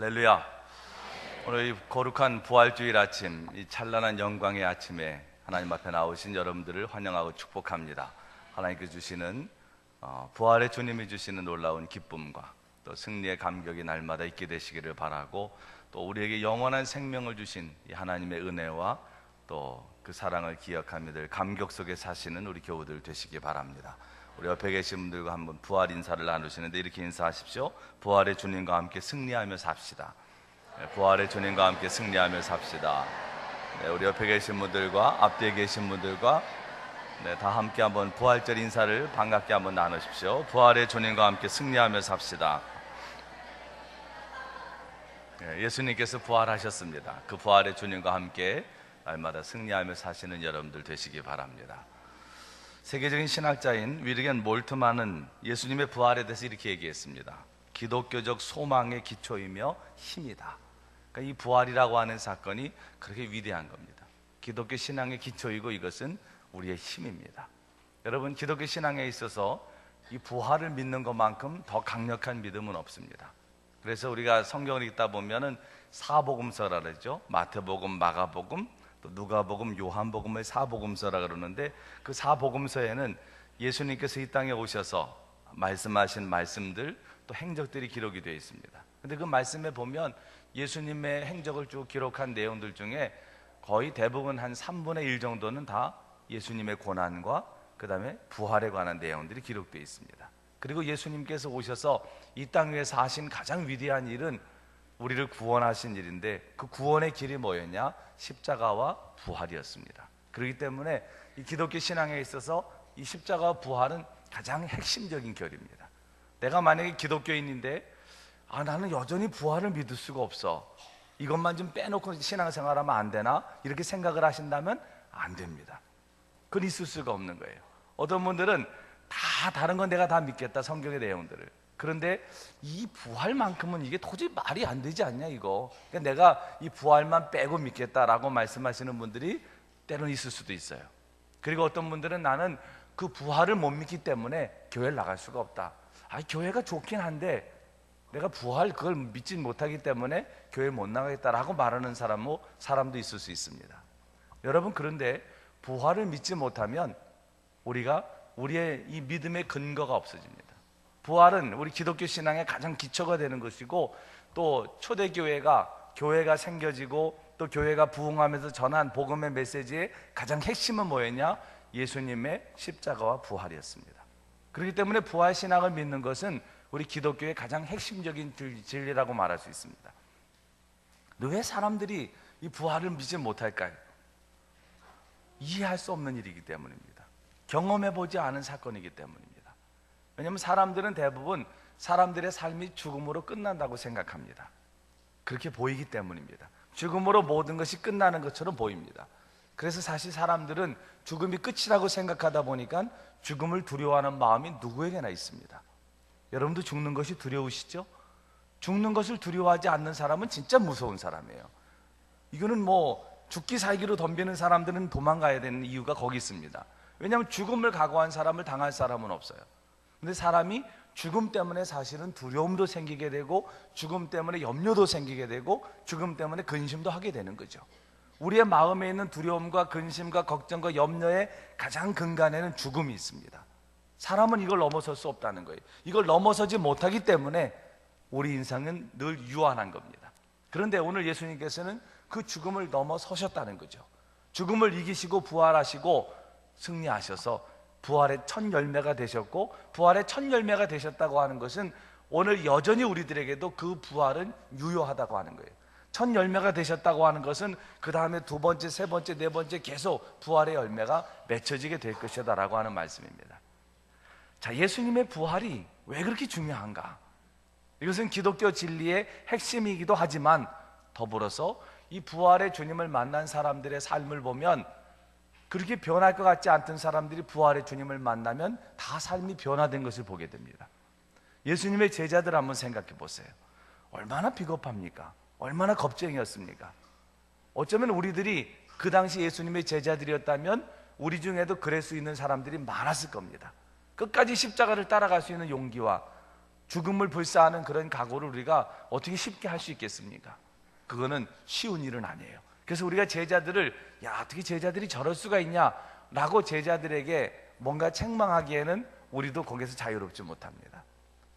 할렐루야. 오늘 이 거룩한 부활주일 아침, 이 찬란한 영광의 아침에 하나님 앞에 나오신 여러분들을 환영하고 축복합니다. 하나님께 주시는 부활의 주님이 주시는 놀라운 기쁨과 또 승리의 감격이 날마다 있게 되시기를 바라고, 또 우리에게 영원한 생명을 주신 이 하나님의 은혜와 또 그 사랑을 기억하며 늘 감격 속에 사시는 우리 교우들 되시기 바랍니다. 우리 옆에 계신 분들과 한번 부활 인사를 나누시는데 이렇게 인사하십시오. 부활의 주님과 함께 승리하며 삽시다. 부활의 주님과 함께 승리하며 삽시다. 우리 옆에 계신 분들과 앞뒤에 계신 분들과 다 함께 한번 부활절 인사를 반갑게 한번 나누십시오. 부활의 주님과 함께 승리하며 삽시다. 예수님께서 부활하셨습니다. 그 부활의 주님과 함께 날마다 승리하며 사시는 여러분들 되시기 바랍니다. 세계적인 신학자인 위르겐 몰트만은 예수님의 부활에 대해서 이렇게 얘기했습니다. 기독교적 소망의 기초이며 힘이다. 그러니까 이 부활이라고 하는 사건이 그렇게 위대한 겁니다. 기독교 신앙의 기초이고 이것은 우리의 힘입니다. 여러분, 기독교 신앙에 있어서 이 부활을 믿는 것만큼 더 강력한 믿음은 없습니다. 그래서 우리가 성경을 읽다 보면은 사복음서라 그러죠. 마태복음, 마가복음, 또 누가복음, 요한복음을 사복음서라 그러는데, 그 사복음서에는 예수님께서 이 땅에 오셔서 말씀하신 말씀들, 또 행적들이 기록이 되어 있습니다. 근데 그 말씀에 보면 예수님의 행적을 쭉 기록한 내용들 중에 거의 대부분 한 3분의 1 정도는 다 예수님의 고난과 그 다음에 부활에 관한 내용들이 기록되어 있습니다. 그리고 예수님께서 오셔서 이 땅 위에서 하신 가장 위대한 일은 우리를 구원하신 일인데, 그 구원의 길이 뭐였냐? 십자가와 부활이었습니다. 그렇기 때문에 이 기독교 신앙에 있어서 이 십자가와 부활은 가장 핵심적인 결입니다. 내가 만약에 기독교인인데 나는 여전히 부활을 믿을 수가 없어, 이것만 좀 빼놓고 신앙생활하면 안 되나? 이렇게 생각을 하신다면 안 됩니다. 그건 있을 수가 없는 거예요. 어떤 분들은 다른 건 내가 다 믿겠다, 성경의 내용들을. 그런데 이 부활만큼은 이게 도저히 말이 안 되지 않냐 이거. 그러니까 내가 이 부활만 빼고 믿겠다라고 말씀하시는 분들이 때로는 있을 수도 있어요. 그리고 어떤 분들은 나는 그 부활을 못 믿기 때문에 교회를 나갈 수가 없다. 교회가 좋긴 한데 내가 부활 그걸 믿지 못하기 때문에 교회 못 나가겠다라고 말하는 사람도 있을 수 있습니다. 여러분, 그런데 부활을 믿지 못하면 우리의 이 믿음의 근거가 없어집니다. 부활은 우리 기독교 신앙의 가장 기초가 되는 것이고, 또 초대교회가 생겨지고 또 교회가 부흥하면서 전한 복음의 메시지의 가장 핵심은 뭐였냐? 예수님의 십자가와 부활이었습니다. 그렇기 때문에 부활 신앙을 믿는 것은 우리 기독교의 가장 핵심적인 진리라고 말할 수 있습니다. 왜 사람들이 이 부활을 믿지 못할까요? 이해할 수 없는 일이기 때문입니다. 경험해보지 않은 사건이기 때문입니다. 왜냐하면 사람들은 대부분 사람들의 삶이 죽음으로 끝난다고 생각합니다. 그렇게 보이기 때문입니다. 죽음으로 모든 것이 끝나는 것처럼 보입니다. 그래서 사실 사람들은 죽음이 끝이라고 생각하다 보니까 죽음을 두려워하는 마음이 누구에게나 있습니다. 여러분도 죽는 것이 두려우시죠? 죽는 것을 두려워하지 않는 사람은 진짜 무서운 사람이에요. 이거는 죽기 살기로 덤비는 사람들은 도망가야 되는 이유가 거기 있습니다. 왜냐하면 죽음을 각오한 사람을 당할 사람은 없어요. 근데 사람이 죽음 때문에 사실은 두려움도 생기게 되고, 죽음 때문에 염려도 생기게 되고, 죽음 때문에 근심도 하게 되는 거죠. 우리의 마음에 있는 두려움과 근심과 걱정과 염려의 가장 근간에는 죽음이 있습니다. 사람은 이걸 넘어설 수 없다는 거예요. 이걸 넘어서지 못하기 때문에 우리 인생은 늘 유한한 겁니다. 그런데 오늘 예수님께서는 그 죽음을 넘어서셨다는 거죠. 죽음을 이기시고 부활하시고 승리하셔서 부활의 첫 열매가 되셨고, 부활의 첫 열매가 되셨다고 하는 것은 오늘 여전히 우리들에게도 그 부활은 유효하다고 하는 거예요. 첫 열매가 되셨다고 하는 것은 그 다음에 두 번째, 세 번째, 네 번째 계속 부활의 열매가 맺혀지게 될 것이다 라고 하는 말씀입니다. 자, 예수님의 부활이 왜 그렇게 중요한가? 이것은 기독교 진리의 핵심이기도 하지만 더불어서 이 부활의 주님을 만난 사람들의 삶을 보면 그렇게 변할 것 같지 않던 사람들이 부활의 주님을 만나면 다 삶이 변화된 것을 보게 됩니다. 예수님의 제자들 한번 생각해 보세요. 얼마나 비겁합니까? 얼마나 겁쟁이였습니까? 어쩌면 우리들이 그 당시 예수님의 제자들이었다면 우리 중에도 그럴 수 있는 사람들이 많았을 겁니다. 끝까지 십자가를 따라갈 수 있는 용기와 죽음을 불사하는 그런 각오를 우리가 어떻게 쉽게 할 수 있겠습니까? 그거는 쉬운 일은 아니에요. 그래서 우리가 제자들을 어떻게 제자들이 저럴 수가 있냐 라고 제자들에게 뭔가 책망하기에는 우리도 거기서 자유롭지 못합니다.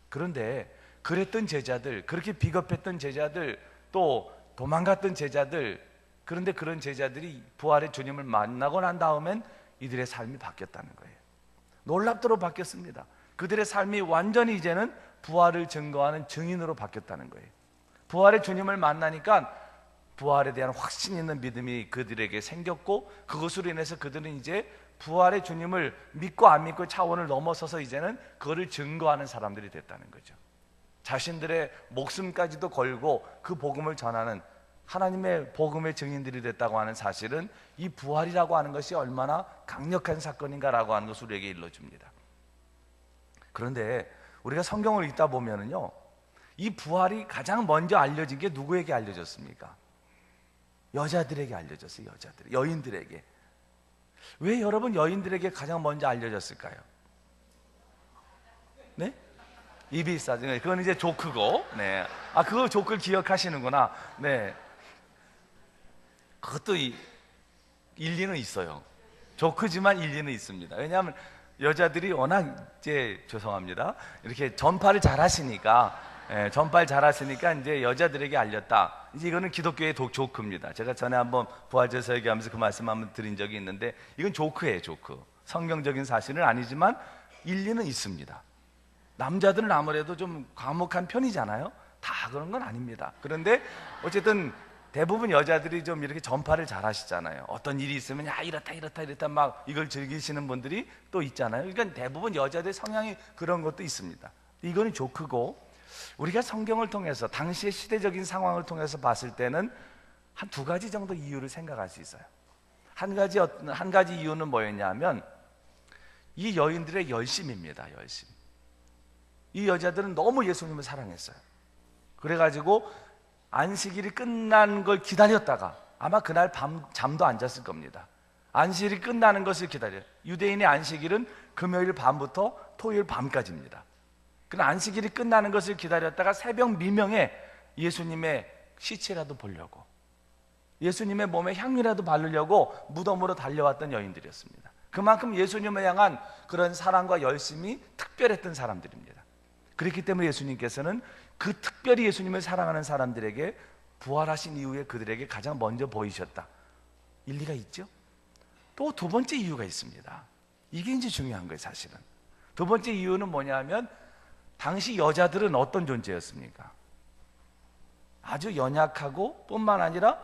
그런데 그랬던 제자들, 그렇게 비겁했던 제자들, 또 도망갔던 제자들, 그런데 그런 제자들이 부활의 주님을 만나고 난 다음엔 이들의 삶이 바뀌었다는 거예요. 놀랍도록 바뀌었습니다. 그들의 삶이 완전히 이제는 부활을 증거하는 증인으로 바뀌었다는 거예요. 부활의 주님을 만나니까 부활에 대한 확신 있는 믿음이 그들에게 생겼고, 그것으로 인해서 그들은 이제 부활의 주님을 믿고 안 믿고 차원을 넘어서서 이제는 그거를 증거하는 사람들이 됐다는 거죠. 자신들의 목숨까지도 걸고 그 복음을 전하는 하나님의 복음의 증인들이 됐다고 하는 사실은 이 부활이라고 하는 것이 얼마나 강력한 사건인가라고 하는 것을 우리에게 일러줍니다. 그런데 우리가 성경을 읽다 보면은요, 이 부활이 가장 먼저 알려진 게 누구에게 알려졌습니까? 여자들에게 알려졌어요. 여자들, 여인들에게. 왜 여러분 여인들에게 가장 먼저 알려졌을까요? 네? 입이 싸죠. 그건 이제 조크고, 네. 그거 조크를 기억하시는구나. 네. 그것도 일리는 있어요. 조크지만 일리는 있습니다. 왜냐하면 여자들이 워낙 죄송합니다. 이렇게 전파를 잘 하시니까, 전파를 잘 하시니까 이제 여자들에게 알렸다. 이제 이거는 기독교의 조크입니다. 제가 전에 한번 부활절 설교하면서 그 말씀 한번 드린 적이 있는데, 이건 조크예요, 조크. 성경적인 사실은 아니지만 일리는 있습니다. 남자들은 아무래도 좀 과묵한 편이잖아요. 다 그런 건 아닙니다. 그런데 어쨌든 대부분 여자들이 좀 이렇게 전파를 잘 하시잖아요. 어떤 일이 있으면 이렇다 막 이걸 즐기시는 분들이 또 있잖아요. 그러니까 대부분 여자들의 성향이 그런 것도 있습니다. 이거는 조크고, 우리가 성경을 통해서 당시의 시대적인 상황을 통해서 봤을 때는 한 두 가지 정도 이유를 생각할 수 있어요. 한 가지 이유는 뭐였냐면 이 여인들의 열심입니다. 열심. 이 여자들은 너무 예수님을 사랑했어요. 그래가지고 안식일이 끝난 걸 기다렸다가 아마 그날 밤 잠도 안 잤을 겁니다. 안식일이 끝나는 것을 기다려요. 유대인의 안식일은 금요일 밤부터 토요일 밤까지입니다. 그 안식일이 끝나는 것을 기다렸다가 새벽 미명에 예수님의 시체라도 보려고, 예수님의 몸에 향유라도 바르려고 무덤으로 달려왔던 여인들이었습니다. 그만큼 예수님을 향한 그런 사랑과 열심이 특별했던 사람들입니다. 그렇기 때문에 예수님께서는 그 특별히 예수님을 사랑하는 사람들에게 부활하신 이후에 그들에게 가장 먼저 보이셨다. 일리가 있죠? 또 두 번째 이유가 있습니다. 이게 이제 중요한 거예요. 사실은 두 번째 이유는 뭐냐면, 당시 여자들은 어떤 존재였습니까? 아주 연약하고 뿐만 아니라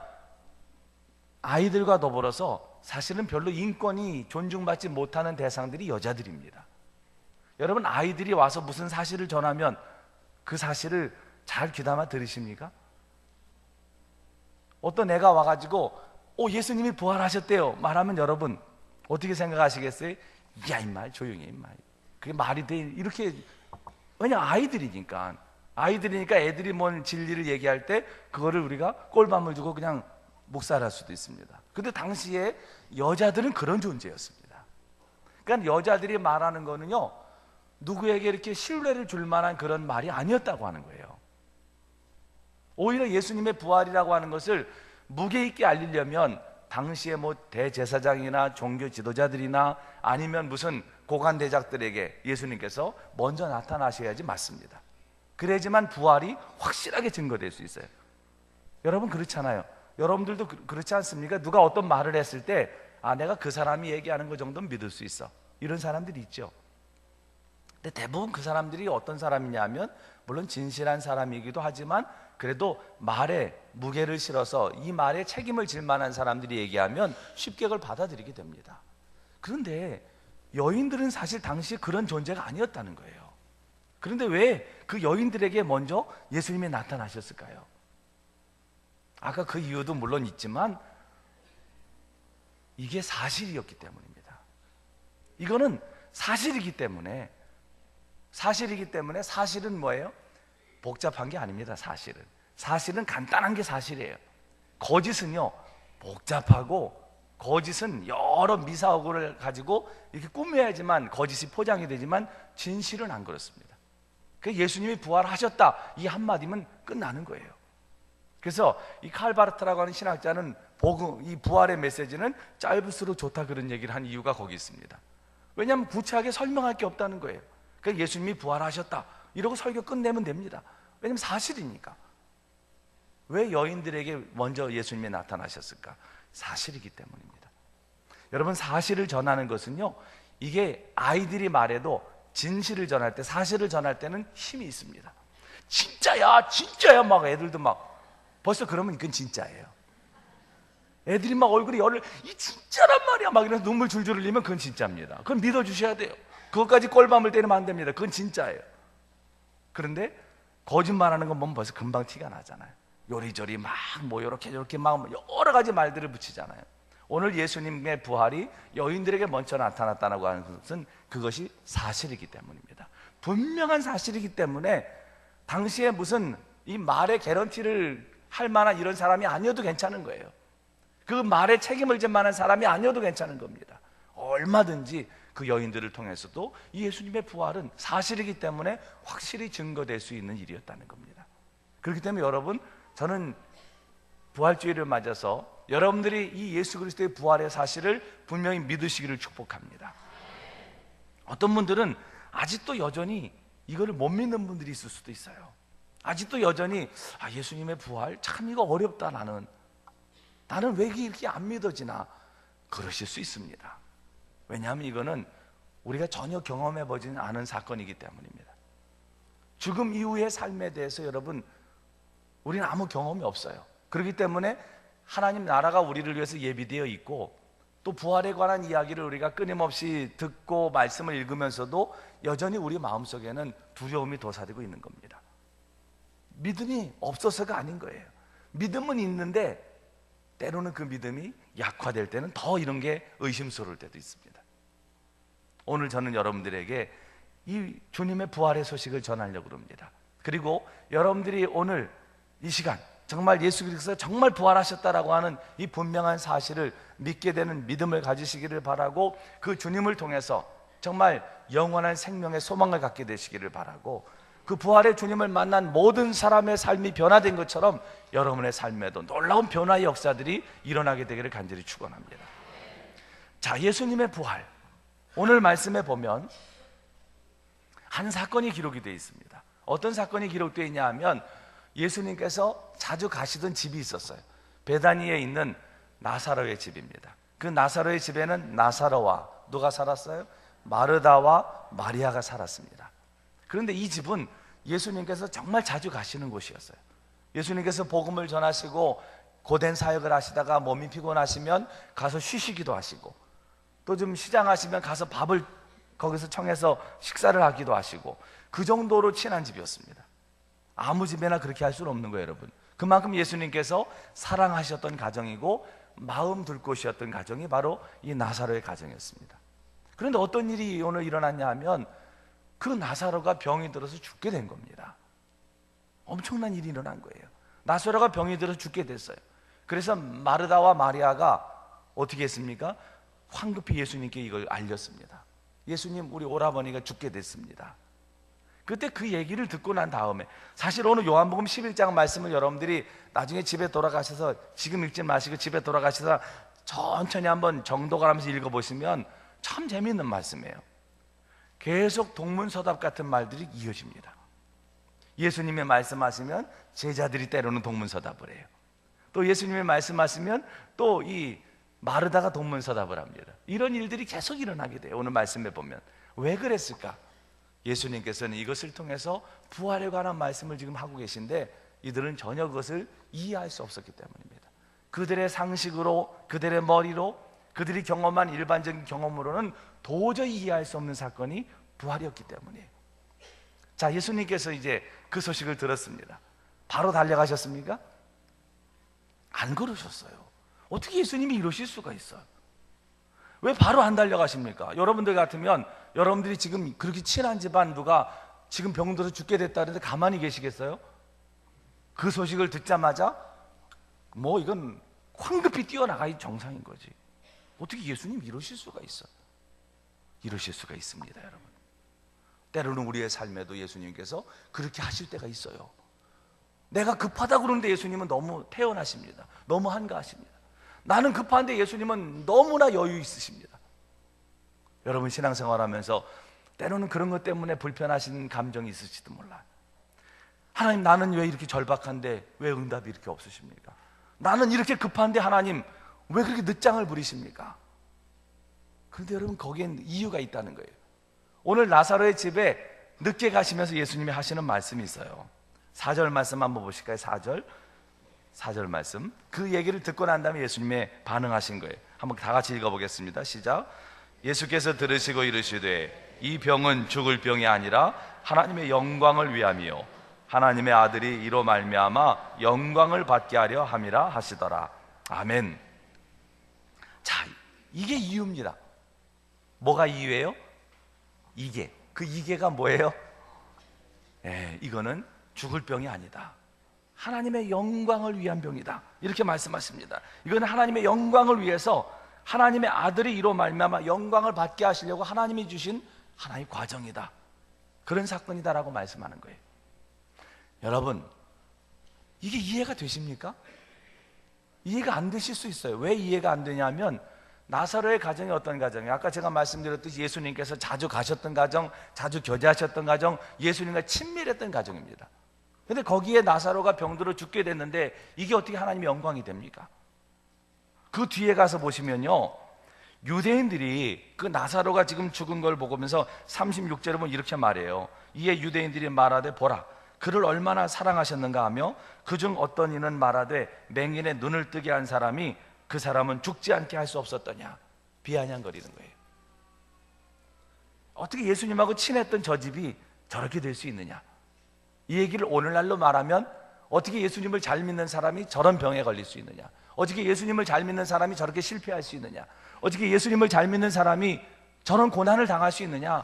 아이들과 더불어서 사실은 별로 인권이 존중받지 못하는 대상들이 여자들입니다. 여러분, 아이들이 와서 무슨 사실을 전하면 그 사실을 잘 귀담아 들으십니까? 어떤 애가 와가지고 예수님이 부활하셨대요 말하면 여러분 어떻게 생각하시겠어요? 야, 임마 조용히 해, 임마. 그게 말이 돼? 이렇게. 왜냐, 아이들이니까 애들이 뭔 진리를 얘기할 때 그거를 우리가 꼴밤을 주고 그냥 묵살할 수도 있습니다. 근데 당시에 여자들은 그런 존재였습니다. 그러니까 여자들이 말하는 거는요, 누구에게 이렇게 신뢰를 줄 만한 그런 말이 아니었다고 하는 거예요. 오히려 예수님의 부활이라고 하는 것을 무게 있게 알리려면 당시에 뭐 대제사장이나 종교 지도자들이나 아니면 무슨 고관대작들에게 예수님께서 먼저 나타나셔야지 맞습니다. 그래야지만 부활이 확실하게 증거될 수 있어요. 여러분 그렇잖아요. 여러분들도 그렇지 않습니까? 누가 어떤 말을 했을 때 내가 그 사람이 얘기하는 거 정도는 믿을 수 있어, 이런 사람들이 있죠. 근데 대부분 그 사람들이 어떤 사람이냐면, 물론 진실한 사람이기도 하지만 그래도 말에 무게를 실어서 이 말에 책임을 질 만한 사람들이 얘기하면 쉽게 그걸 받아들이게 됩니다. 그런데 여인들은 사실 당시에 그런 존재가 아니었다는 거예요. 그런데 왜 그 여인들에게 먼저 예수님이 나타나셨을까요? 아까 그 이유도 물론 있지만 이게 사실이었기 때문입니다. 이거는 사실이기 때문에 사실은 뭐예요? 복잡한 게 아닙니다. 사실은 간단한 게 사실이에요. 거짓은요 복잡하고, 거짓은 여러 미사오구를 가지고 이렇게 꾸며야지만 거짓이 포장이 되지만 진실은 안 그렇습니다. 그 예수님이 부활하셨다 이 한마디면 끝나는 거예요. 그래서 이 칼바르트라고 하는 신학자는 복음, 이 부활의 메시지는 짧을수록 좋다 그런 얘기를 한 이유가 거기 있습니다. 왜냐하면 구체하게 설명할 게 없다는 거예요. 그러니까 예수님이 부활하셨다 이러고 설교 끝내면 됩니다. 왜냐하면 사실이니까. 왜 여인들에게 먼저 예수님이 나타나셨을까? 사실이기 때문입니다. 여러분, 사실을 전하는 것은요, 이게 아이들이 말해도 진실을 전할 때, 사실을 전할 때는 힘이 있습니다. 진짜야 진짜야 막 애들도 막 벌써 그러면 이건 진짜예요. 애들이 막 얼굴이 열을 이 진짜란 말이야 막 이러면서 눈물 줄줄 흘리면 그건 진짜입니다. 그건 믿어주셔야 돼요. 그것까지 꼴밤을 때리면 안 됩니다. 그건 진짜예요. 그런데 거짓말하는 건 보면 벌써 금방 티가 나잖아요. 요리조리 막 뭐 이렇게 저렇게 막 여러 가지 말들을 붙이잖아요. 오늘 예수님의 부활이 여인들에게 먼저 나타났다고 하는 것은 그것이 사실이기 때문입니다. 분명한 사실이기 때문에 당시에 무슨 이 말에 개런티를 할 만한 이런 사람이 아니어도 괜찮은 거예요. 그 말에 책임을 질 만한 사람이 아니어도 괜찮은 겁니다. 얼마든지 그 여인들을 통해서도 이 예수님의 부활은 사실이기 때문에 확실히 증거될 수 있는 일이었다는 겁니다. 그렇기 때문에 여러분, 저는 부활주의를 맞아서 여러분들이 이 예수 그리스도의 부활의 사실을 분명히 믿으시기를 축복합니다. 어떤 분들은 아직도 여전히 이거를 못 믿는 분들이 있을 수도 있어요. 아직도 여전히 예수님의 부활 참 이거 어렵다, 나는 왜 이렇게 안 믿어지나, 그러실 수 있습니다. 왜냐하면 이거는 우리가 전혀 경험해 보지는 않은 사건이기 때문입니다. 죽음 이후의 삶에 대해서 여러분, 우리는 아무 경험이 없어요. 그렇기 때문에 하나님 나라가 우리를 위해서 예비되어 있고, 또 부활에 관한 이야기를 우리가 끊임없이 듣고 말씀을 읽으면서도 여전히 우리 마음속에는 두려움이 도사리고 있는 겁니다. 믿음이 없어서가 아닌 거예요. 믿음은 있는데 때로는 그 믿음이 약화될 때는 더 이런 게 의심스러울 때도 있습니다. 오늘 저는 여러분들에게 이 주님의 부활의 소식을 전하려고 합니다. 그리고 여러분들이 오늘 이 시간 정말 예수 그리스도가 정말 부활하셨다라고 하는 이 분명한 사실을 믿게 되는 믿음을 가지시기를 바라고, 그 주님을 통해서 정말 영원한 생명의 소망을 갖게 되시기를 바라고, 그 부활의 주님을 만난 모든 사람의 삶이 변화된 것처럼 여러분의 삶에도 놀라운 변화의 역사들이 일어나게 되기를 간절히 축원합니다. 자, 예수님의 부활, 오늘 말씀에 보면 한 사건이 기록이 되어 있습니다. 어떤 사건이 기록되어 있냐 하면, 예수님께서 자주 가시던 집이 있었어요. 베다니에 있는 나사로의 집입니다. 그 나사로의 집에는 나사로와 누가 살았어요? 마르다와 마리아가 살았습니다. 그런데 이 집은 예수님께서 정말 자주 가시는 곳이었어요. 예수님께서 복음을 전하시고 고된 사역을 하시다가 몸이 피곤하시면 가서 쉬시기도 하시고, 또 좀 시장하시면 가서 밥을 거기서 청해서 식사를 하기도 하시고, 그 정도로 친한 집이었습니다. 아무 집에나 그렇게 할 수는 없는 거예요, 여러분. 그만큼 예수님께서 사랑하셨던 가정이고 마음 둘 곳이었던 가정이 바로 이 나사로의 가정이었습니다. 그런데 어떤 일이 오늘 일어났냐 하면, 그 나사로가 병이 들어서 죽게 된 겁니다. 엄청난 일이 일어난 거예요. 나사로가 병이 들어서 죽게 됐어요. 그래서 마르다와 마리아가 어떻게 했습니까? 황급히 예수님께 이걸 알렸습니다. 예수님, 우리 오라버니가 죽게 됐습니다. 그때 그 얘기를 듣고 난 다음에, 사실 오늘 요한복음 11장 말씀을 여러분들이 나중에 집에 돌아가셔서, 지금 읽지 마시고 집에 돌아가셔서 천천히 한번 정독하면서 읽어보시면 참 재미있는 말씀이에요. 계속 동문서답 같은 말들이 이어집니다. 예수님이 말씀하시면 제자들이 때로는 동문서답을 해요. 또 예수님이 말씀하시면 또 이 마르다가 동문서답을 합니다. 이런 일들이 계속 일어나게 돼요. 오늘 말씀에 보면 왜 그랬을까? 예수님께서는 이것을 통해서 부활에 관한 말씀을 지금 하고 계신데, 이들은 전혀 그것을 이해할 수 없었기 때문입니다. 그들의 상식으로, 그들의 머리로, 그들이 경험한 일반적인 경험으로는 도저히 이해할 수 없는 사건이 부활이었기 때문이에요. 자, 예수님께서 이제 그 소식을 들었습니다. 바로 달려가셨습니까? 안 그러셨어요. 어떻게 예수님이 이러실 수가 있어요? 왜 바로 안 달려가십니까? 여러분들 같으면, 여러분들이 지금 그렇게 친한 집안 누가 지금 병들어서 죽게 됐다 그러는데 가만히 계시겠어요? 그 소식을 듣자마자 뭐 이건 황급히 뛰어나가기 정상인 거지. 어떻게 예수님 이러실 수가 있어? 이러실 수가 있습니다, 여러분. 때로는 우리의 삶에도 예수님께서 그렇게 하실 때가 있어요. 내가 급하다고 그러는데 예수님은 너무 태연하십니다. 너무 한가하십니다. 나는 급한데 예수님은 너무나 여유 있으십니다. 여러분 신앙생활하면서 때로는 그런 것 때문에 불편하신 감정이 있을지도 몰라요. 하나님, 나는 왜 이렇게 절박한데 왜 응답이 이렇게 없으십니까? 나는 이렇게 급한데 하나님 왜 그렇게 늦장을 부리십니까? 그런데 여러분, 거기엔 이유가 있다는 거예요. 오늘 나사로의 집에 늦게 가시면서 예수님이 하시는 말씀이 있어요. 4절 말씀 한번 보실까요? 4절 말씀. 그 얘기를 듣고 난 다음에 예수님의 반응하신 거예요. 한번 다 같이 읽어보겠습니다. 시작. 예수께서 들으시고 이르시되 이 병은 죽을 병이 아니라 하나님의 영광을 위함이요 하나님의 아들이 이로 말미암아 영광을 받게 하려 함이라 하시더라. 아멘. 자, 이게 이유입니다. 뭐가 이유예요? 그 이게가 뭐예요? 이거는 죽을 병이 아니다. 하나님의 영광을 위한 병이다. 이렇게 말씀하십니다. 이건 하나님의 영광을 위해서 하나님의 아들이 이로 말미암아 영광을 받게 하시려고 하나님이 주신 하나의 과정이다. 그런 사건이다라고 말씀하는 거예요. 여러분, 이게 이해가 되십니까? 이해가 안 되실 수 있어요. 왜 이해가 안 되냐면 나사로의 가정이 어떤 가정이에요? 아까 제가 말씀드렸듯이 예수님께서 자주 가셨던 가정, 자주 교제하셨던 가정, 예수님과 친밀했던 가정입니다. 근데 거기에 나사로가 병들어 죽게 됐는데 이게 어떻게 하나님의 영광이 됩니까? 그 뒤에 가서 보시면요, 유대인들이 그 나사로가 지금 죽은 걸 보면서 36절에 보면 이렇게 말해요. 이에 유대인들이 말하되 보라, 그를 얼마나 사랑하셨는가 하며 그중 어떤 이는 말하되 맹인의 눈을 뜨게 한 사람이 그 사람은 죽지 않게 할 수 없었더냐. 비아냥거리는 거예요. 어떻게 예수님하고 친했던 저 집이 저렇게 될 수 있느냐. 이 얘기를 오늘날로 말하면 어떻게 예수님을 잘 믿는 사람이 저런 병에 걸릴 수 있느냐, 어떻게 예수님을 잘 믿는 사람이 저렇게 실패할 수 있느냐, 어떻게 예수님을 잘 믿는 사람이 저런 고난을 당할 수 있느냐,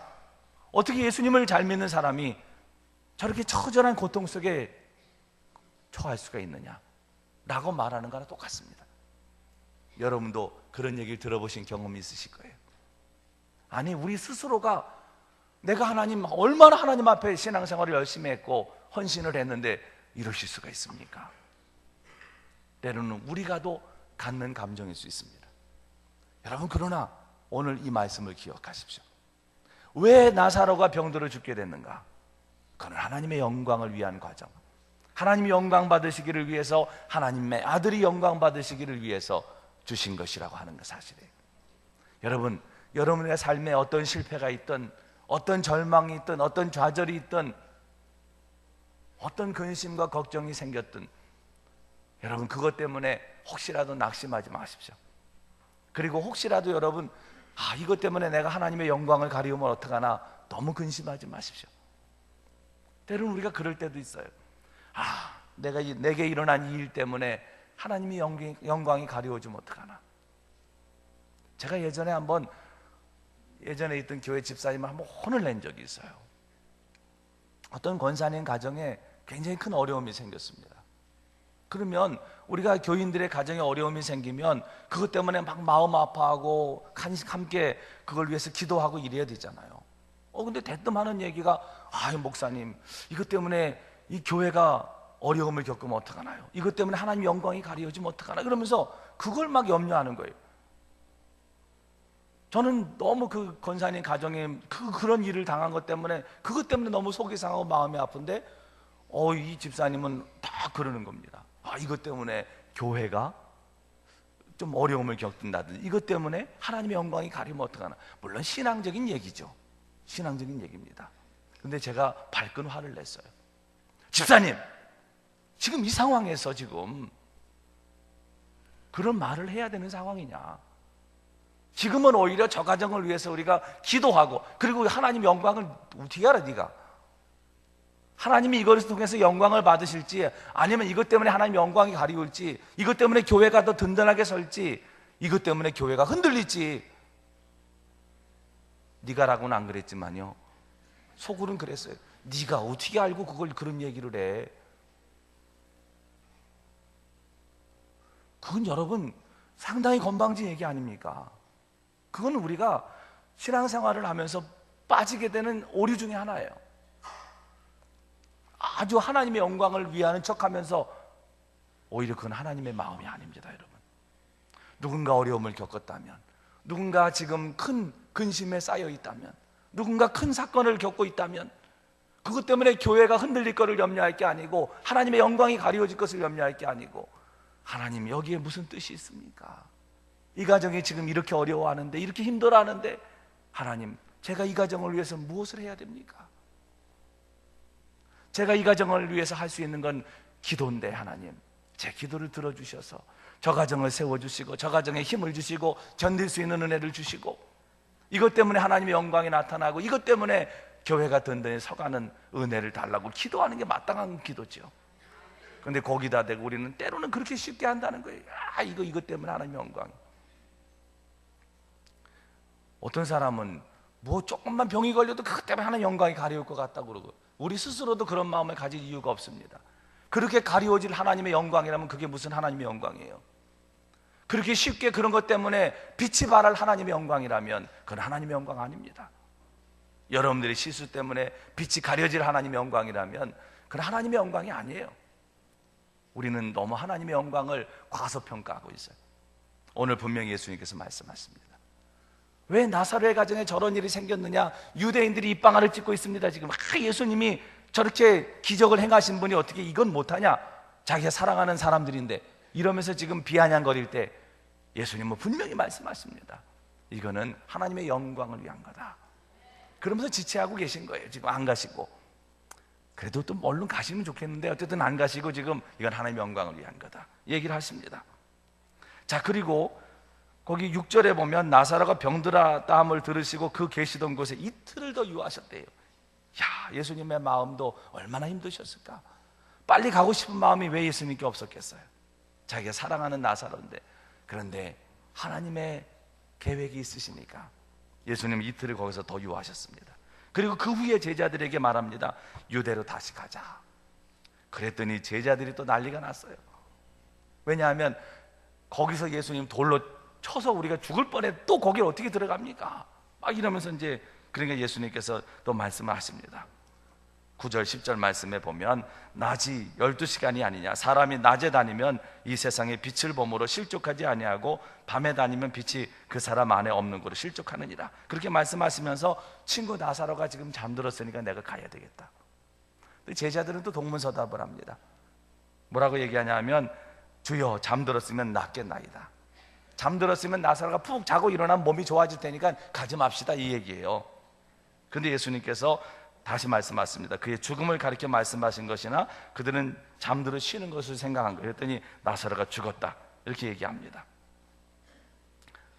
어떻게 예수님을 잘 믿는 사람이 저렇게 처절한 고통 속에 처할 수가 있느냐 라고 말하는 거랑 똑같습니다. 여러분도 그런 얘기를 들어보신 경험이 있으실 거예요. 아니, 우리 스스로가 내가 얼마나 하나님 앞에 신앙생활을 열심히 했고 헌신을 했는데 이러실 수가 있습니까? 때로는 우리가도 갖는 감정일 수 있습니다. 여러분, 그러나 오늘 이 말씀을 기억하십시오. 왜 나사로가 병들어 죽게 됐는가? 그건 하나님의 영광을 위한 과정, 하나님이 영광 받으시기를 위해서, 하나님의 아들이 영광 받으시기를 위해서 주신 것이라고 하는 것 사실이에요. 여러분, 여러분의 삶에 어떤 실패가 있든, 어떤 절망이 있든, 어떤 좌절이 있든, 어떤 근심과 걱정이 생겼든, 여러분 그것 때문에 혹시라도 낙심하지 마십시오. 그리고 혹시라도 여러분, 이것 때문에 내가 하나님의 영광을 가리우면 어떡하나, 너무 근심하지 마십시오. 때로는 우리가 그럴 때도 있어요. 내게 일어난 이 일 때문에 하나님의 영광이 가리워지면 어떡하나. 제가 예전에 있던 교회 집사님을 한번 혼을 낸 적이 있어요. 어떤 권사님 가정에 굉장히 큰 어려움이 생겼습니다. 그러면 우리가 교인들의 가정에 어려움이 생기면 그것 때문에 막 마음 아파하고 함께 그걸 위해서 기도하고 이래야 되잖아요. 근데 대뜸 하는 얘기가, 목사님, 이것 때문에 이 교회가 어려움을 겪으면 어떡하나요? 이것 때문에 하나님 영광이 가려지면 어떡하나? 그러면서 그걸 막 염려하는 거예요. 저는 너무 그 권사님 가정에 그런 일을 당한 것 때문에, 그것 때문에 너무 속이 상하고 마음이 아픈데, 이 집사님은 다 그러는 겁니다. 이것 때문에 교회가 좀 어려움을 겪는다든지, 이것 때문에 하나님의 영광이 가리면 어떡하나. 물론 신앙적인 얘기죠. 신앙적인 얘기입니다. 근데 제가 발끈 화를 냈어요. 집사님, 지금 이 상황에서 지금 그런 말을 해야 되는 상황이냐? 지금은 오히려 저 가정을 위해서 우리가 기도하고, 그리고 하나님 영광을 어떻게 알아? 네가 하나님이 이것을 통해서 영광을 받으실지, 아니면 이것 때문에 하나님 영광이 가리울지, 이것 때문에 교회가 더 든든하게 설지, 이것 때문에 교회가 흔들릴지. 네가라고는 안 그랬지만요, 속으로는 그랬어요. 네가 어떻게 알고 그런 얘기를 해? 그건 여러분 상당히 건방진 얘기 아닙니까? 그건 우리가 신앙생활을 하면서 빠지게 되는 오류 중에 하나예요. 아주 하나님의 영광을 위하는 척하면서 오히려 그건 하나님의 마음이 아닙니다, 여러분. 누군가 어려움을 겪었다면, 누군가 지금 큰 근심에 쌓여 있다면, 누군가 큰 사건을 겪고 있다면 그것 때문에 교회가 흔들릴 것을 염려할 게 아니고 하나님의 영광이 가리워질 것을 염려할 게 아니고, 하나님 여기에 무슨 뜻이 있습니까? 이 가정이 지금 이렇게 어려워하는데, 이렇게 힘들어하는데, 하나님 제가 이 가정을 위해서 무엇을 해야 됩니까? 제가 이 가정을 위해서 할 수 있는 건 기도인데, 하나님 제 기도를 들어주셔서 저 가정을 세워주시고 저 가정에 힘을 주시고 견딜 수 있는 은혜를 주시고, 이것 때문에 하나님의 영광이 나타나고 이것 때문에 교회가 든든히 서가는 은혜를 달라고 기도하는 게 마땅한 기도죠. 그런데 거기다 대고 우리는 때로는 그렇게 쉽게 한다는 거예요. 이것 때문에 하나님의 영광. 어떤 사람은 뭐 조금만 병이 걸려도 그것 때문에 하나님의 영광이 가려울 것 같다고 그러고, 우리 스스로도 그런 마음을 가질 이유가 없습니다. 그렇게 가리워질 하나님의 영광이라면 그게 무슨 하나님의 영광이에요? 그렇게 쉽게 그런 것 때문에 빛이 발할 하나님의 영광이라면 그건 하나님의 영광 아닙니다. 여러분들의 실수 때문에 빛이 가려질 하나님의 영광이라면 그건 하나님의 영광이 아니에요. 우리는 너무 하나님의 영광을 과소평가하고 있어요. 오늘 분명히 예수님께서 말씀하십니다. 왜 나사로의 가정에 저런 일이 생겼느냐? 유대인들이 입방아를 찢고 있습니다. 지금 예수님이 저렇게 기적을 행하신 분이 어떻게 이건 못하냐? 자기가 사랑하는 사람들인데, 이러면서 지금 비아냥거릴 때 예수님은 분명히 말씀하십니다. 이거는 하나님의 영광을 위한 거다. 그러면서 지체하고 계신 거예요. 지금 안 가시고. 그래도 또 얼른 가시면 좋겠는데 어쨌든 안 가시고 지금 이건 하나님의 영광을 위한 거다 얘기를 하십니다. 자, 그리고 거기 6절에 보면 나사로가 병들었다함을 들으시고 그 계시던 곳에 이틀을 더 유하셨대요. 야, 예수님의 마음도 얼마나 힘드셨을까? 빨리 가고 싶은 마음이 왜 예수님께 없었겠어요? 자기가 사랑하는 나사로인데. 그런데 하나님의 계획이 있으시니까 예수님 이틀을 거기서 더 유하셨습니다. 그리고 그 후에 제자들에게 말합니다. 유대로 다시 가자. 그랬더니 제자들이 또 난리가 났어요. 왜냐하면 거기서 예수님 돌로 쳐서 우리가 죽을 뻔해 또 거기를 어떻게 들어갑니까? 막 이러면서 이제, 그러니까 예수님께서 또 말씀을 하십니다. 9절 10절 말씀에 보면 낮이 12시간이 아니냐, 사람이 낮에 다니면 이 세상의 빛을 보므로 실족하지 아니하고 밤에 다니면 빛이 그 사람 안에 없는 거로 실족하느니라. 그렇게 말씀하시면서 친구 나사로가 지금 잠들었으니까 내가 가야 되겠다. 제자들은 또 동문서답을 합니다. 뭐라고 얘기하냐면, 주여 잠들었으면 낫겠나이다. 잠들었으면 나사로가 푹 자고 일어나면 몸이 좋아질 테니까 가지 맙시다, 이 얘기예요. 그런데 예수님께서 다시 말씀하십니다. 그의 죽음을 가리켜 말씀하신 것이나 그들은 잠들어 쉬는 것을 생각한 거예요. 그랬더니 나사로가 죽었다 이렇게 얘기합니다.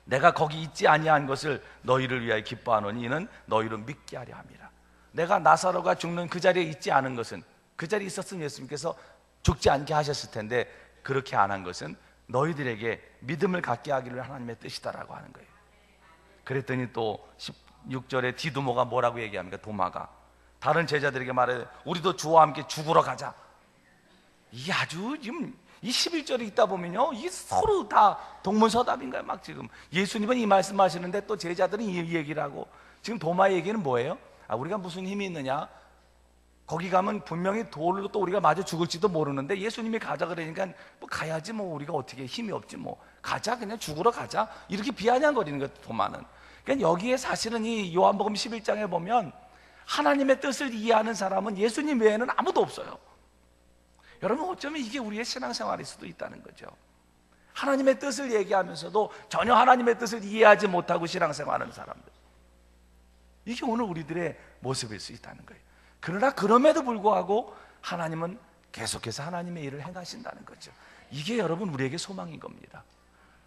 내가 거기 있지 아니한 것을 너희를 위하여 기뻐하노니 이는 너희를 믿게 하려 함이라. 내가 나사로가 죽는 그 자리에 있지 않은 것은, 그 자리에 있었으면 예수님께서 죽지 않게 하셨을 텐데 그렇게 안 한 것은 너희들에게 믿음을 갖게 하기를 하나님의 뜻이다라고 하는 거예요. 그랬더니 또 16절에 디두모가 뭐라고 얘기합니까? 도마가 다른 제자들에게 말해, 우리도 주와 함께 죽으러 가자. 이 아주 지금 이 11절에 있다 보면요, 이 서로 다 동문서답인가요? 막 지금 예수님은 이 말씀하시는데 또 제자들은 이 얘기를 하고, 지금 도마의 얘기는 뭐예요? 우리가 무슨 힘이 있느냐? 거기 가면 분명히 돌로 또 우리가 맞아 죽을지도 모르는데 예수님이 가자 그러니까 뭐 가야지, 뭐 우리가 어떻게 힘이 없지, 뭐 가자, 그냥 죽으러 가자, 이렇게 비아냥거리는 거예요, 도마는. 그러니까 여기에 사실은 이 요한복음 11장에 보면 하나님의 뜻을 이해하는 사람은 예수님 외에는 아무도 없어요. 여러분, 어쩌면 이게 우리의 신앙생활일 수도 있다는 거죠. 하나님의 뜻을 얘기하면서도 전혀 하나님의 뜻을 이해하지 못하고 신앙생활하는 사람들, 이게 오늘 우리들의 모습일 수 있다는 거예요. 그러나 그럼에도 불구하고 하나님은 계속해서 하나님의 일을 행하신다는 거죠. 이게 여러분 우리에게 소망인 겁니다.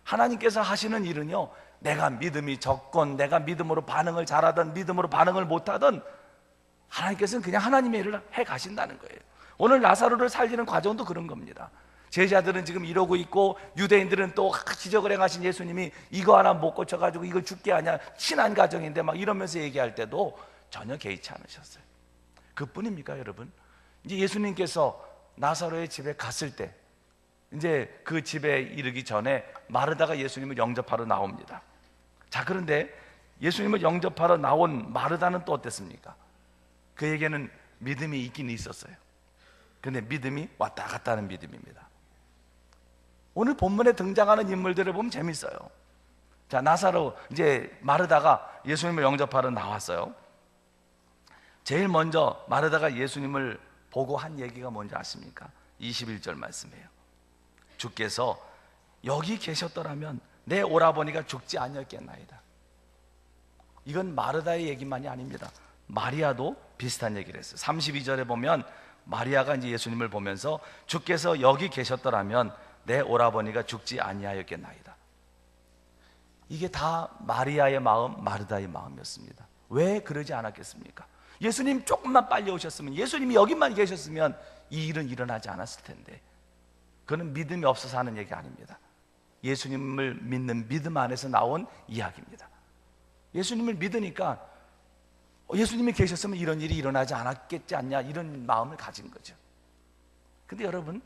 하나님께서 하시는 일은요, 내가 믿음이 적건 내가 믿음으로 반응을 잘하든 믿음으로 반응을 못하든 하나님께서는 그냥 하나님의 일을 해 가신다는 거예요. 오늘 나사로를 살리는 과정도 그런 겁니다. 제자들은 지금 이러고 있고 유대인들은 또 기적을 행하신 예수님이 이거 하나 못 고쳐가지고 이걸 죽게 하냐, 친한 가정인데 막 이러면서 얘기할 때도 전혀 개의치 않으셨어요. 그뿐입니까 여러분? 이제 예수님께서 나사로의 집에 갔을 때, 이제 그 집에 이르기 전에 마르다가 예수님을 영접하러 나옵니다. 자, 그런데 예수님을 영접하러 나온 마르다는 또 어땠습니까? 그에게는 믿음이 있긴 있었어요. 근데 믿음이 왔다 갔다 하는 믿음입니다. 오늘 본문에 등장하는 인물들을 보면 재밌어요. 자, 나사로, 이제 마르다가 예수님을 영접하러 나왔어요. 제일 먼저 마르다가 예수님을 보고 한 얘기가 뭔지 아십니까? 21절 말씀이에요. 주께서 여기 계셨더라면 내 오라버니가 죽지 아니었겠나이다. 이건 마르다의 얘기만이 아닙니다. 마리아도 비슷한 얘기를 했어요. 32절에 보면 마리아가 이제 예수님을 보면서 주께서 여기 계셨더라면 내 오라버니가 죽지 아니하였겠나이다. 이게 다 마리아의 마음, 마르다의 마음이었습니다. 왜 그러지 않았겠습니까? 예수님 조금만 빨리 오셨으면, 예수님이 여기만 계셨으면 이 일은 일어나지 않았을 텐데. 그는 믿음이 없어서 하는 얘기 아닙니다. 예수님을 믿는 믿음 안에서 나온 이야기입니다. 예수님을 믿으니까 예수님이 계셨으면 이런 일이 일어나지 않았겠지 않냐, 이런 마음을 가진 거죠. 근데 여러분,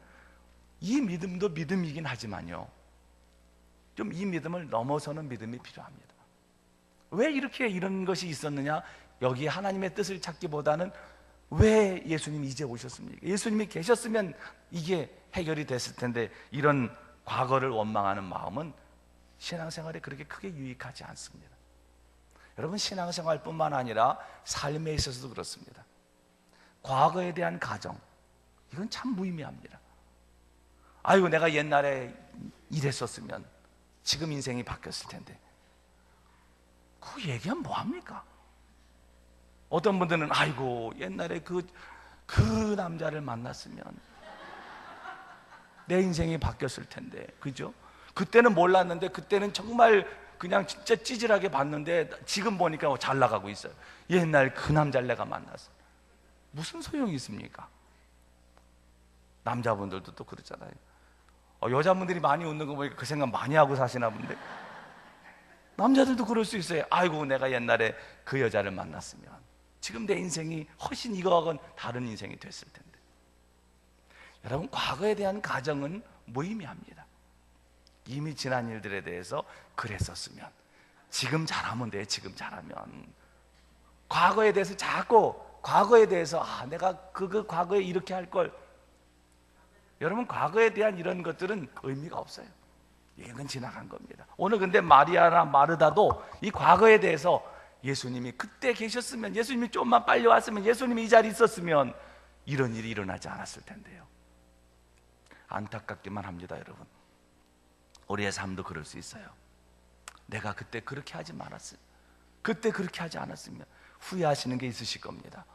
이 믿음도 믿음이긴 하지만요, 좀 이 믿음을 넘어서는 믿음이 필요합니다. 왜 이렇게 이런 것이 있었느냐? 여기 하나님의 뜻을 찾기보다는 왜 예수님이 이제 오셨습니까? 예수님이 계셨으면 이게 해결이 됐을 텐데, 이런 과거를 원망하는 마음은 신앙생활에 그렇게 크게 유익하지 않습니다. 여러분, 신앙생활뿐만 아니라 삶에 있어서도 그렇습니다. 과거에 대한 가정, 이건 참 무의미합니다. 아이고, 내가 옛날에 이랬었으면 지금 인생이 바뀌었을 텐데. 그 얘기하면 뭐합니까? 어떤 분들은 아이고, 옛날에 그 남자를 만났으면 내 인생이 바뀌었을 텐데, 그죠? 그때는 몰랐는데, 그때는 정말 그냥 진짜 찌질하게 봤는데 지금 보니까 잘 나가고 있어요. 옛날 그 남자를 내가 만났어. 무슨 소용이 있습니까? 남자분들도 또 그러잖아요. 여자분들이 많이 웃는 거 보니까 그 생각 많이 하고 사시나 본데, 남자들도 그럴 수 있어요. 아이고, 내가 옛날에 그 여자를 만났으면 지금 내 인생이 훨씬 이거하고는 다른 인생이 됐을 텐데. 여러분, 과거에 대한 가정은 무의미합니다. 이미 지난 일들에 대해서 그랬었으면, 지금 잘하면 돼. 지금 잘하면. 과거에 대해서 자꾸 과거에 대해서 내가 그 과거에 이렇게 할 걸. 여러분, 과거에 대한 이런 것들은 의미가 없어요. 이건 지나간 겁니다. 오늘 근데 마리아나 마르다도 이 과거에 대해서, 예수님이 그때 계셨으면, 예수님이 좀만 빨리 왔으면, 예수님이 이 자리에 있었으면 이런 일이 일어나지 않았을 텐데요. 안타깝기만 합니다. 여러분, 우리의 삶도 그럴 수 있어요. 내가 그때 그렇게 하지 말았으면, 그때 그렇게 하지 않았으면, 후회하시는 게 있으실 겁니다.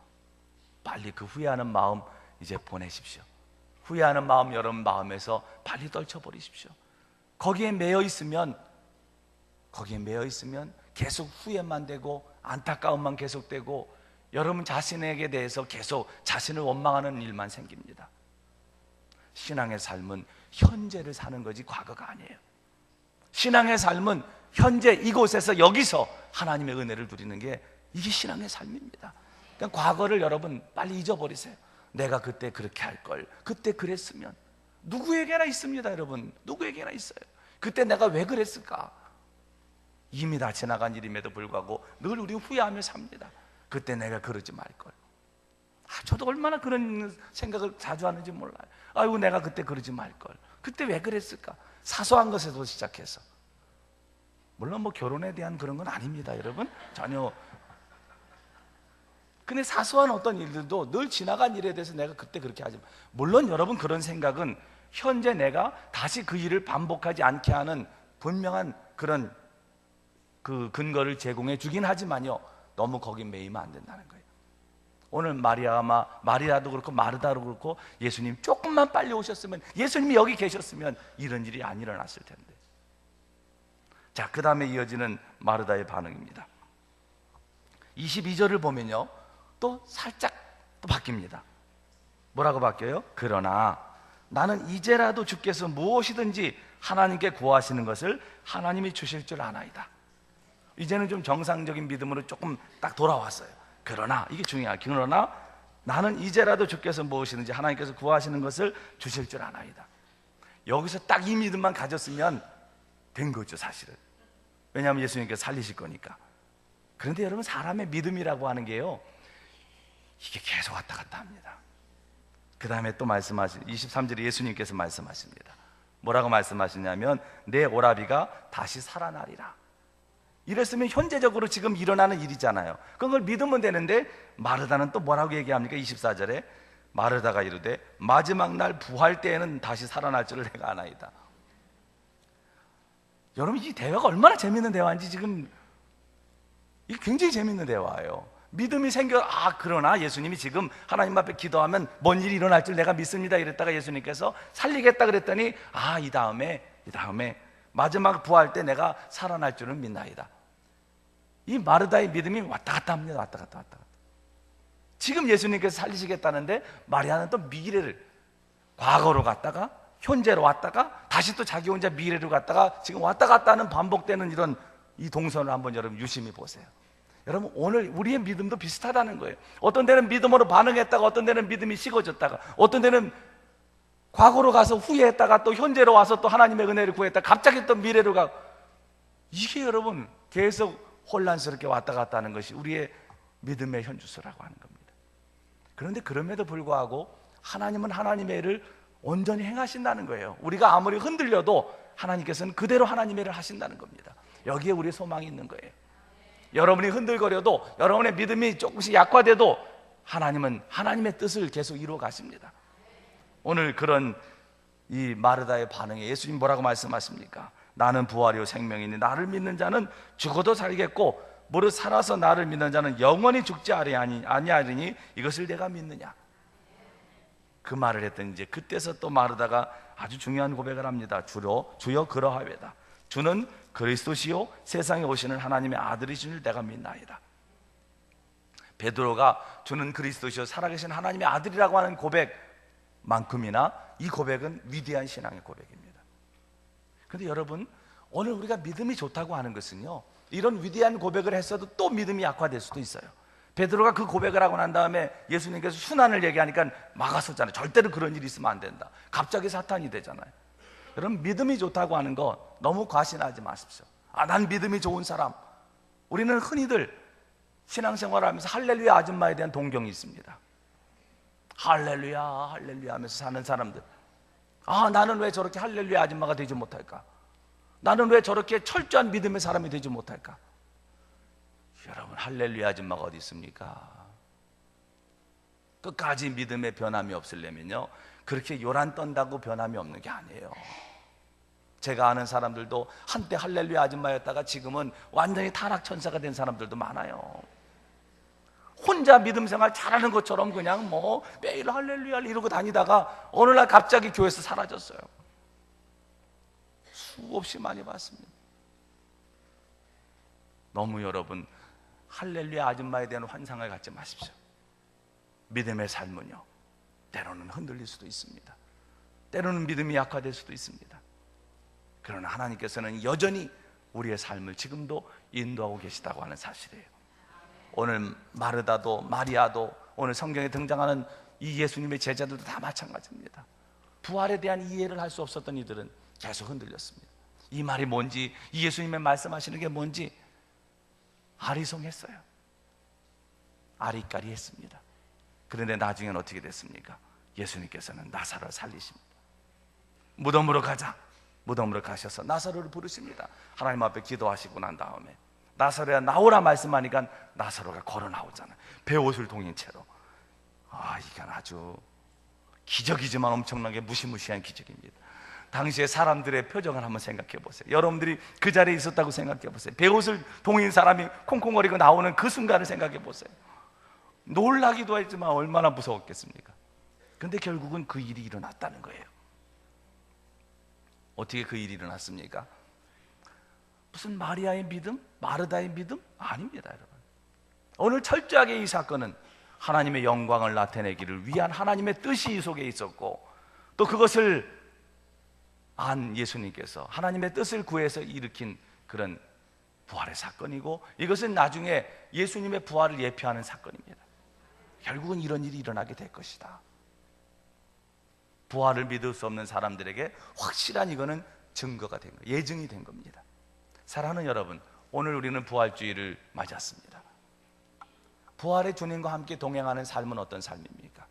빨리 그 후회하는 마음 이제 보내십시오. 후회하는 마음, 여러분 마음에서 빨리 떨쳐버리십시오. 거기에 매여 있으면 계속 후회만 되고 안타까움만 계속되고, 여러분 자신에게 대해서 계속 자신을 원망하는 일만 생깁니다. 신앙의 삶은 현재를 사는 거지 과거가 아니에요. 신앙의 삶은 현재 이곳에서, 여기서 하나님의 은혜를 누리는 게, 이게 신앙의 삶입니다. 그러니까 과거를 여러분 빨리 잊어버리세요. 내가 그때 그렇게 할 걸, 그때 그랬으면. 누구에게나 있습니다. 여러분, 누구에게나 있어요. 그때 내가 왜 그랬을까? 이미 다 지나간 일임에도 불구하고 늘 우리 후회하며 삽니다. 그때 내가 그러지 말걸. 저도 얼마나 그런 생각을 자주 하는지 몰라요. 아이고, 내가 그때 그러지 말걸. 그때 왜 그랬을까? 사소한 것에서 시작해서, 물론 뭐 결혼에 대한 그런 건 아닙니다, 여러분. 전혀. 근데 사소한 어떤 일들도 늘 지나간 일에 대해서 내가 그때 그렇게 하지 마. 물론 여러분, 그런 생각은 현재 내가 다시 그 일을 반복하지 않게 하는 분명한 그런 그 근거를 제공해 주긴 하지만요, 너무 거기 매이면 안 된다는 거예요. 오늘 마리아도 그렇고 마르다도 그렇고, 예수님 조금만 빨리 오셨으면, 예수님이 여기 계셨으면 이런 일이 안 일어났을 텐데. 자, 그 다음에 이어지는 마르다의 반응입니다. 22절을 보면요, 또 살짝 또 바뀝니다. 뭐라고 바뀌어요? 그러나 나는 이제라도 주께서 무엇이든지 하나님께 구하시는 것을 하나님이 주실 줄 아나이다. 이제는 좀 정상적인 믿음으로 조금 딱 돌아왔어요. 그러나, 이게 중요해요. 그러나 나는 이제라도 주께서 무엇이든지 하나님께서 구하시는 것을 주실 줄 아나이다. 여기서 딱 이 믿음만 가졌으면 된 거죠, 사실은. 왜냐하면 예수님께서 살리실 거니까. 그런데 여러분, 사람의 믿음이라고 하는 게요, 이게 계속 왔다 갔다 합니다. 그 다음에 또 23절에 예수님께서 말씀하십니다. 뭐라고 말씀하시냐면 내 오라비가 다시 살아나리라. 이랬으면 현재적으로 지금 일어나는 일이잖아요. 그걸 믿으면 되는데, 마르다는 또 뭐라고 얘기합니까? 24절에 마르다가 이르되 마지막 날 부활 때에는 다시 살아날 줄을 내가 아나이다. 여러분, 이 대화가 얼마나 재밌는 대화인지, 지금 이게 굉장히 재밌는 대화예요. 믿음이 생겨, 그러나 예수님이 지금 하나님 앞에 기도하면 뭔 일이 일어날 줄 내가 믿습니다 이랬다가 예수님께서 살리겠다 그랬더니 이 다음에 마지막 부활 때 내가 살아날 줄은 믿나이다. 이 마르다의 믿음이 왔다 갔다 합니다. 왔다 갔다. 지금 예수님께서 살리시겠다는데 마리아는 또 미래를, 과거로 갔다가 현재로 왔다가 다시 또 자기 혼자 미래로 갔다가 지금 왔다 갔다 하는 반복되는 이런 이 동선을 한번 여러분 유심히 보세요. 여러분, 오늘 우리의 믿음도 비슷하다는 거예요. 어떤 데는 믿음으로 반응했다가, 어떤 데는 믿음이 식어졌다가, 어떤 데는 과거로 가서 후회했다가 또 현재로 와서 또 하나님의 은혜를 구했다가 갑자기 또 미래로 가고, 이게 여러분 계속 혼란스럽게 왔다 갔다 하는 것이 우리의 믿음의 현주소라고 하는 겁니다. 그런데 그럼에도 불구하고 하나님은 하나님의 일을 온전히 행하신다는 거예요. 우리가 아무리 흔들려도 하나님께서는 그대로 하나님의 일을 하신다는 겁니다. 여기에 우리의 소망이 있는 거예요. 여러분이 흔들거려도, 여러분의 믿음이 조금씩 약화돼도 하나님은 하나님의 뜻을 계속 이루어 가십니다. 오늘 그런 이 마르다의 반응에 예수님 뭐라고 말씀하십니까? 나는 부활이요 생명이니 나를 믿는 자는 죽어도 살겠고 무릇 살아서 나를 믿는 자는 영원히 죽지 아니하리니 이것을 내가 믿느냐. 그 말을 했더니 이제 그때서 또 마르다가 아주 중요한 고백을 합니다. 주여 그러하외다. 주는 그리스도시요 세상에 오시는 하나님의 아들이신 줄 내가 믿나이다. 베드로가 주는 그리스도시요 살아계신 하나님의 아들이라고 하는 고백만큼이나 이 고백은 위대한 신앙의 고백입니다. 그런데 여러분, 오늘 우리가 믿음이 좋다고 하는 것은요, 이런 위대한 고백을 했어도 또 믿음이 약화될 수도 있어요. 베드로가 그 고백을 하고 난 다음에 예수님께서 순환을 얘기하니까 막았었잖아요. 절대로 그런 일이 있으면 안 된다. 갑자기 사탄이 되잖아요. 여러분, 믿음이 좋다고 하는 거 너무 과신하지 마십시오. 난 믿음이 좋은 사람. 우리는 흔히들 신앙생활을 하면서 할렐루야 아줌마에 대한 동경이 있습니다. 할렐루야 할렐루야 하면서 사는 사람들. 나는 왜 저렇게 할렐루야 아줌마가 되지 못할까? 나는 왜 저렇게 철저한 믿음의 사람이 되지 못할까? 여러분, 할렐루야 아줌마가 어디 있습니까? 끝까지 믿음의 변함이 없으려면요, 그렇게 요란 떤다고 변함이 없는 게 아니에요. 제가 아는 사람들도 한때 할렐루야 아줌마였다가 지금은 완전히 타락천사가 된 사람들도 많아요. 혼자 믿음 생활 잘하는 것처럼 그냥 매일 할렐루야 이러고 다니다가 어느 날 갑자기 교회에서 사라졌어요. 수없이 많이 봤습니다. 너무 여러분, 할렐루야 아줌마에 대한 환상을 갖지 마십시오. 믿음의 삶은요, 때로는 흔들릴 수도 있습니다. 때로는 믿음이 약화될 수도 있습니다. 그러나 하나님께서는 여전히 우리의 삶을 지금도 인도하고 계시다고 하는 사실이에요. 오늘 마르다도 마리아도 오늘 성경에 등장하는 이 예수님의 제자들도 다 마찬가지입니다. 부활에 대한 이해를 할 수 없었던 이들은 계속 흔들렸습니다. 이 말이 뭔지, 이 예수님의 말씀하시는 게 뭔지 아리송했어요. 아리까리했습니다. 그런데 나중에는 어떻게 됐습니까? 예수님께서는 나사로를 살리십니다. 무덤으로 가자. 무덤으로 가셔서 나사로를 부르십니다. 하나님 앞에 기도하시고 난 다음에 나사로야 나오라 말씀하니까 나사로가 걸어 나오잖아요. 베옷을 동인 채로. 이건 아주 기적이지만 엄청나게 무시무시한 기적입니다. 당시에 사람들의 표정을 한번 생각해 보세요. 여러분들이 그 자리에 있었다고 생각해 보세요. 베옷을 동인 사람이 콩콩거리고 나오는 그 순간을 생각해 보세요. 놀라기도 했지만 얼마나 무서웠겠습니까? 그런데 결국은 그 일이 일어났다는 거예요. 어떻게 그 일이 일어났습니까? 무슨 마리아의 믿음? 마르다의 믿음? 아닙니다, 여러분. 오늘 철저하게 이 사건은 하나님의 영광을 나타내기를 위한 하나님의 뜻이 이 속에 있었고, 또 그것을 안 예수님께서 하나님의 뜻을 구해서 일으킨 그런 부활의 사건이고, 이것은 나중에 예수님의 부활을 예표하는 사건입니다. 결국은 이런 일이 일어나게 될 것이다. 부활을 믿을 수 없는 사람들에게 확실한 이거는 증거가 된 거예요. 예증이 된 겁니다. 사랑하는 여러분, 오늘 우리는 부활주의를 맞았습니다. 부활의 주님과 함께 동행하는 삶은 어떤 삶입니까?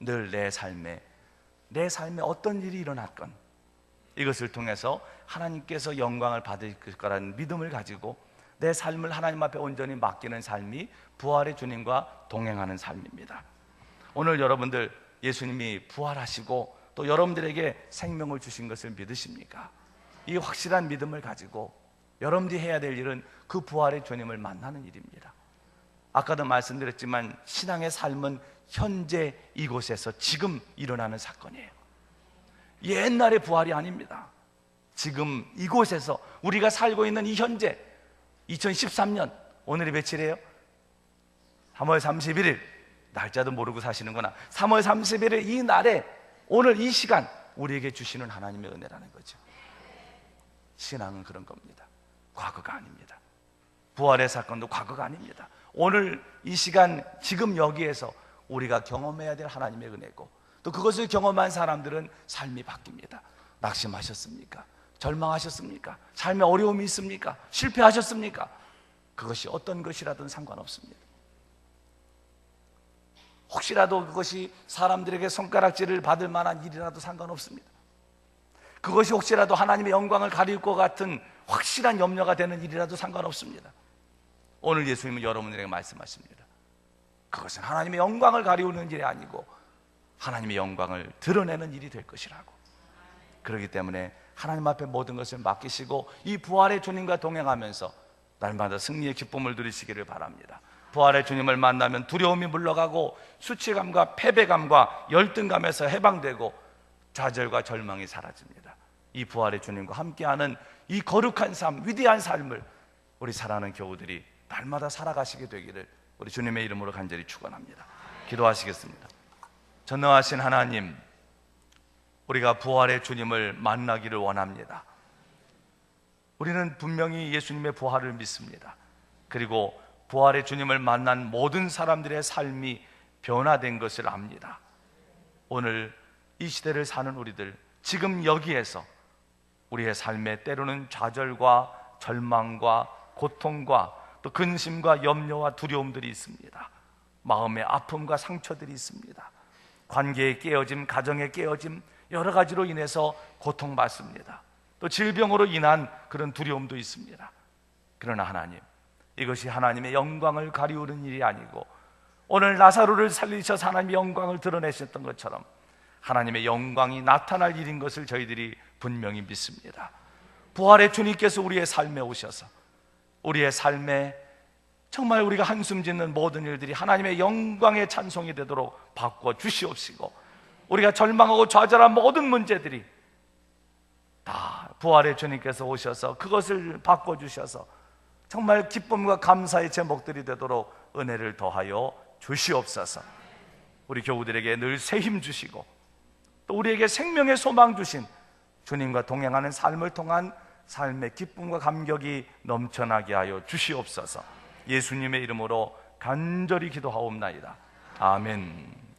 늘 내 삶에 어떤 일이 일어났건 이것을 통해서 하나님께서 영광을 받을 거라는 믿음을 가지고 내 삶을 하나님 앞에 온전히 맡기는 삶이 부활의 주님과 동행하는 삶입니다. 오늘 여러분들 예수님이 부활하시고 또 여러분들에게 생명을 주신 것을 믿으십니까? 이 확실한 믿음을 가지고 여러분들이 해야 될 일은 그 부활의 주님을 만나는 일입니다. 아까도 말씀드렸지만 신앙의 삶은 현재 이곳에서 지금 일어나는 사건이에요. 옛날의 부활이 아닙니다. 지금 이곳에서 우리가 살고 있는 이 현재 2013년 오늘이 며칠이에요? 3월 31일 날짜도 모르고 사시는구나. 3월 31일 이 날에 오늘 이 시간 우리에게 주시는 하나님의 은혜라는 거죠. 신앙은 그런 겁니다. 과거가 아닙니다. 부활의 사건도 과거가 아닙니다. 오늘 이 시간 지금 여기에서 우리가 경험해야 될 하나님의 은혜고 또 그것을 경험한 사람들은 삶이 바뀝니다. 낙심하셨습니까? 절망하셨습니까? 삶에 어려움이 있습니까? 실패하셨습니까? 그것이 어떤 것이라든 상관없습니다. 혹시라도 그것이 사람들에게 손가락질을 받을 만한 일이라도 상관없습니다. 그것이 혹시라도 하나님의 영광을 가릴 것 같은 확실한 염려가 되는 일이라도 상관없습니다. 오늘 예수님은 여러분들에게 말씀하십니다. 그것은 하나님의 영광을 가리우는 일이 아니고 하나님의 영광을 드러내는 일이 될 것이라고. 그렇기 때문에 하나님 앞에 모든 것을 맡기시고 이 부활의 주님과 동행하면서 날마다 승리의 기쁨을 누리시기를 바랍니다. 부활의 주님을 만나면 두려움이 물러가고 수치감과 패배감과 열등감에서 해방되고 좌절과 절망이 사라집니다. 이 부활의 주님과 함께하는 이 거룩한 삶, 위대한 삶을 우리 사랑하는 교우들이 날마다 살아가시게 되기를 우리 주님의 이름으로 간절히 축원합니다. 기도하시겠습니다. 전능하신 하나님, 우리가 부활의 주님을 만나기를 원합니다. 우리는 분명히 예수님의 부활을 믿습니다. 그리고 부활의 주님을 만난 모든 사람들의 삶이 변화된 것을 압니다. 오늘 이 시대를 사는 우리들, 지금 여기에서 우리의 삶에 때로는 좌절과 절망과 고통과 또 근심과 염려와 두려움들이 있습니다. 마음의 아픔과 상처들이 있습니다. 관계의 깨어짐, 가정의 깨어짐, 여러 가지로 인해서 고통받습니다. 또 질병으로 인한 그런 두려움도 있습니다. 그러나 하나님, 이것이 하나님의 영광을 가리우는 일이 아니고 오늘 나사로를 살리셔서 하나님의 영광을 드러내셨던 것처럼 하나님의 영광이 나타날 일인 것을 저희들이 분명히 믿습니다. 부활의 주님께서 우리의 삶에 오셔서 우리의 삶에 정말 우리가 한숨 짓는 모든 일들이 하나님의 영광의 찬송이 되도록 바꿔 주시옵시고 우리가 절망하고 좌절한 모든 문제들이 다 부활의 주님께서 오셔서 그것을 바꿔주셔서 정말 기쁨과 감사의 제목들이 되도록 은혜를 더하여 주시옵소서. 우리 교우들에게 늘 새 힘 주시고 또 우리에게 생명의 소망 주신 주님과 동행하는 삶을 통한 삶의 기쁨과 감격이 넘쳐나게 하여 주시옵소서. 예수님의 이름으로 간절히 기도하옵나이다. 아멘.